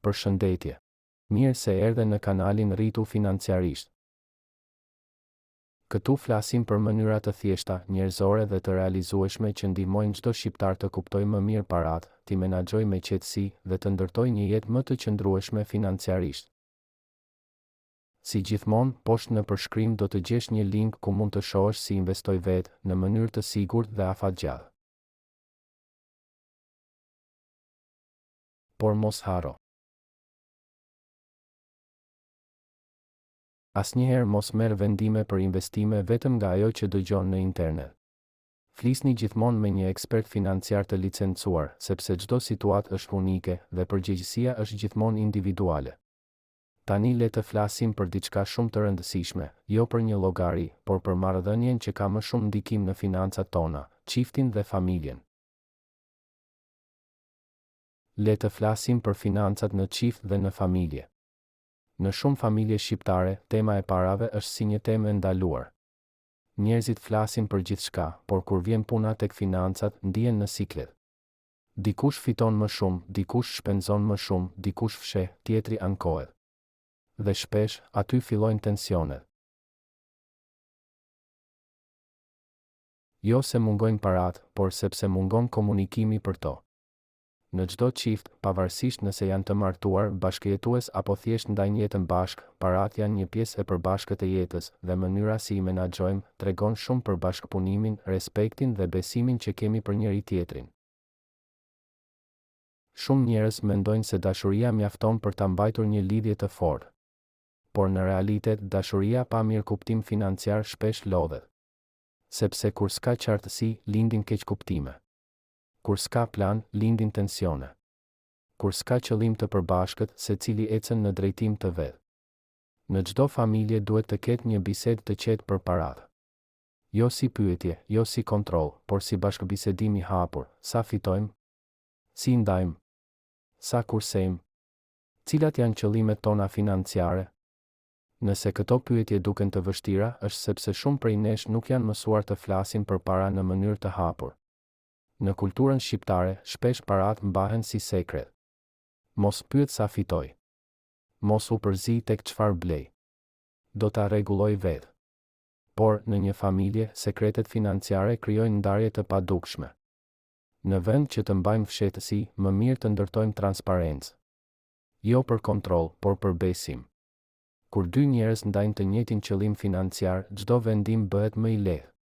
Përshëndetje. Mirë se erdhe në kanalin Rritu Financiarisht. Këtu flasim për mënyra të thjeshta, njerëzore dhe të realizueshme që ndihmojnë çdo shqiptar të kuptojë më mirë paratë, t'i menaxhojë me qetësi dhe të ndërtojë një jetë më të qëndrueshme financiarisht. Si gjithmonë, poshtë në përshkrim do të gjesh një link ku mund të shohësh si investoj vetë në mënyrë të sigurt dhe afatgjallë. Por mos haro. Asnjëherë mos merr vendime për investime vetëm nga ajo që dëgjon në internet. Flisni gjithmonë me një ekspert financiar të licencuar, sepse çdo situatë është unike dhe përgjegjësia është gjithmonë individuale. Tani le të flasim për diçka shumë të rëndësishme, jo për një llogari, por për marrëdhënien që ka më shumë ndikim në financat tona, çiftin dhe familjen. Le të flasim për financat në çift dhe në familje. Në shumë familje shqiptare, tema e parave është si një temë e ndaluar. Njerëzit flasin për gjithçka, por kur vjen puna tek financat, ndihen në siklet. Dikush fiton më shumë, dikush shpenzon më shumë, dikush fsheh, tjetri ankohet. Dhe shpesh, aty fillojnë tensionet. Jo se mungojnë paratë, por sepse mungon komunikimi për to. Në çdo çift, pavarësisht nëse janë të martuar, bashkëjetues apo thjesht ndajnë jetën bashkë, paratë janë një pjesë e përbashkët e jetës dhe mënyra si i menaxhojmë tregon shumë për bashkëpunimin, respektin dhe besimin që kemi për njëri tjetrin. Shumë njerëz mendojnë se dashuria mjafton për ta mbajtur një lidhje të fortë. Por në realitet, dashuria pa mirëkuptim financiar shpesh lodhet. Sepse kur s'ka qartësi, lindin keqkuptime. Kur s'ka plan, lindin tensione. Kur s'ka qëllim të përbashkët, secili ecën në drejtim të vet. Në çdo familje duhet të ketë një bisedë të qetë për paratë. Jo si pyetje, jo si kontroll, por si bashkëbisedim i hapur. Sa fitojmë? Si ndajmë? Sa kursejmë? Cilat janë qëllimet tona financiare? Nëse këto pyetje duken të vështira, është sepse shumë prej nesh nuk janë mësuar të flasin për para në mënyrë të hapur. Në kulturën shqiptare, shpesh paratë mbahen si sekret. Mos pyet sa fitoj. Mos u përzi tek çfarë blej. Do ta rregulloj vetë. Por, në një familje, sekretet financiare krijojnë ndarje të padukshme. Në vend që të mbajmë fshehtësi, më mirë të ndërtojmë transparencë. Jo për kontroll, por për besim. Kur dy njerëz ndajnë të njëjtin qëllim financiar, çdo vendim bëhet më i lehtë.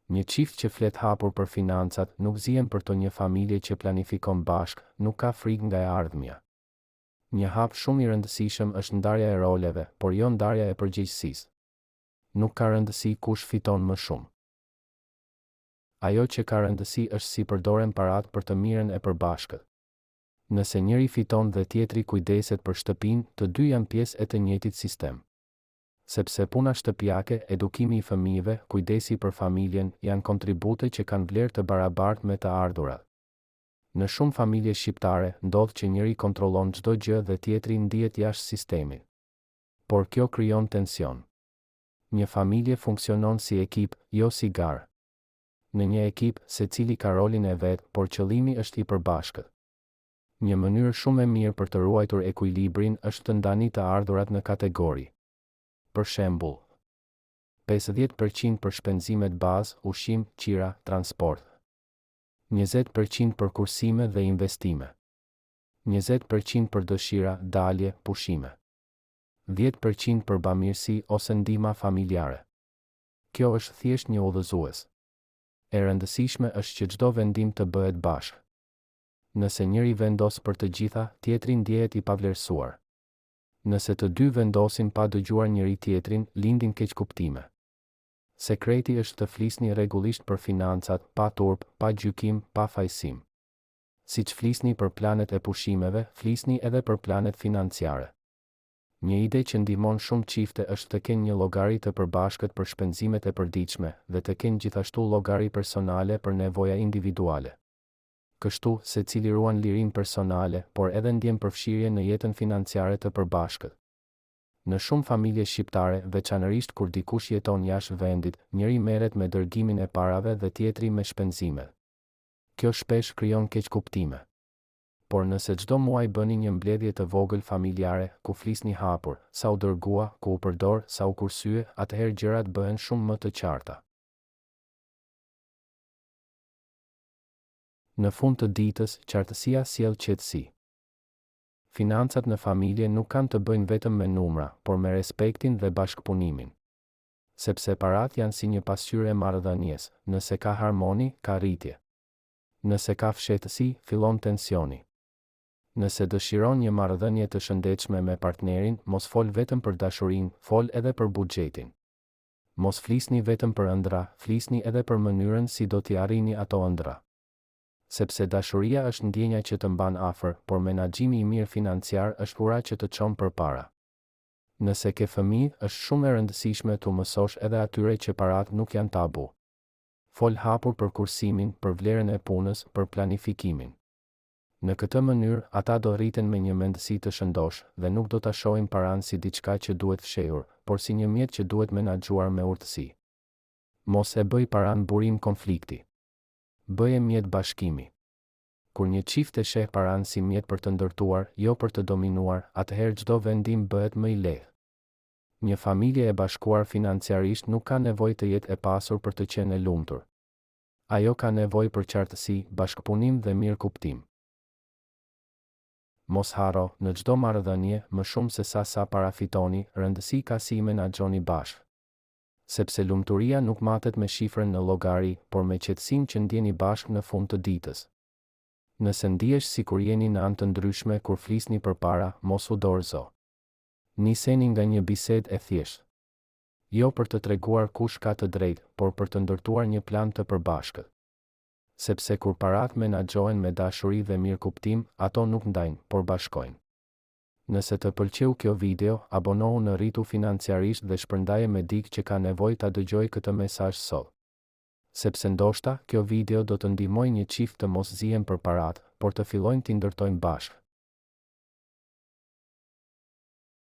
Një çift që flet hapur për financat nuk zihen për të një familje që planifikon bashkë, nuk ka frikë nga e ardhmja. Një hap shumë i rëndësishëm është ndarja e roleve, por jo ndarja e përgjegjësisë. Nuk ka rëndësi kush fiton më shumë. Ajo që ka rëndësi është si përdoren paratë për të mirën e përbashkët. Nëse njëri fiton dhe tjetri kujdeset për shtëpinë, të dy janë pjesë e të njëjtit sistem. Sepse puna shtëpiake, edukimi i fëmijëve, kujdesi për familjen, janë kontribute që kanë vlerë të barabartë me të ardhurat. Në shumë familje shqiptare, ndodh që njëri kontrollon çdo gjë dhe tjetri ndihet jashtë sistemit. Por kjo krijon tension. Një familje funksionon si ekip, jo si garë. Në një ekip, secili ka rolin e vet, por qëllimi është i përbashkët. Një mënyrë shumë e mirë për të ruajtur ekuilibrin është të ndani të ardhurat në kategori. Për shembull, 50% për shpenzimet bazë, ushqim, qira, transport. 20% për kursime dhe investime. 20% për dëshira, dalje, pushime. 10% për bamirësi ose ndihma familjare. Kjo është thjesht një udhëzues. E rëndësishme është që çdo vendim të bëhet bashkë. Nëse njëri vendos për të gjitha, tjetri ndjehet i pavlerësuar. Nëse të dy vendosin pa dëgjuar njëri tjetrin, lindin keqkuptime. Sekreti është të flisni rregullisht për financat, pa turp, pa gjykim, pa fajsim. Siç flisni për planet e pushimeve, flisni edhe për planet financiare. Një ide që ndihmon shumë çifte është të kenë një llogari të përbashkët për shpenzimet e përditshme dhe të kenë gjithashtu llogari personale për nevoja individuale. Kështu, secili ruan lirinë personale, por edhe ndjen përfshirje në jetën financiare të përbashkët. Në shumë familje shqiptare, veçanërisht kur dikush jeton jashtë vendit, njëri merret me dërgimin e parave dhe tjetri me shpenzimet. Kjo shpesh krijon keqkuptime. por nëse çdo muaj bëni një mbledhje të vogël familjare, ku flisni hapur, sa u dërgua, ku u përdor, sa u kursye, atëherë gjërat bëhen shumë më të qarta. Në fund të ditës, qartësia sjell qetësi. Financat në familje nuk kanë të bëjnë vetëm me numra, por me respektin dhe bashkëpunimin. Sepse parat janë si një pasqyrë e marrëdhënies, nëse ka harmoni, ka rritje. Nëse ka fshehtësi, fillon tensioni. Nëse dëshiron një marrëdhënie të shëndetshme me partnerin, mos fol vetëm për dashurinë, fol edhe për buxhetin. Mos flisni vetëm për ëndra, flisni edhe për mënyrën si do t'i arrini ato ëndra. Sepse dashuria është ndjenja që të mban afër, por menaxhimi i mirë financiar është ura që të çon përpara. Nëse ke fëmijë, është shumë e rëndësishme t'u mësosh edhe atyre që parat nuk janë tabu. Fol hapur për kursimin, për vlerën e punës, për planifikimin. Në këtë mënyrë, ata do rriten me një mendësi të shëndosh dhe nuk do ta shohin paran si diçka që duhet fshehur, por si një mjet që duhet menaxhuar me urtësi. Mos e bëj paran burim konflikti. Bëje mjet bashkimi. Kur një çift e sheh paran si mjet për të ndërtuar, jo për të dominuar, atëherë çdo vendim bëhet më i lehtë. Një familje e bashkuar financiarisht nuk ka nevojë të jetë e pasur për të qenë e lumtur. Ajo ka nevojë për qartësi, bashkëpunim dhe mirëkuptim. Mos harro, në çdo marrëdhënie, më shumë se sa parafitoni, rëndësi ka si i menaxhoni bashkë. Sepse lumturia nuk matet me shifrën në llogari, por me qetësinë që ndjeni bashkë në fund të ditës. Nëse ndihesh sikur jeni në anë të ndryshme kur flisni përpara, mos u dorëzo. Niseni nga një bisedë e thjeshtë. Jo për të treguar kush ka të drejtë, por për të ndërtuar një plan të përbashkët. Sepse kur parat menaxhohen me dashuri dhe mirëkuptim, ato nuk ndajnë, por bashkojnë. Nëse të pëlqeu kjo video, abonohu në Rritu Financiarisht dhe shpërndaje me dikë që ka nevojë ta dëgjojë këtë mesazh sot. Sepse ndoshta, kjo video do të ndihmojë një çift të mos zihen për parat, por të fillojnë t'i ndërtojnë bashkë.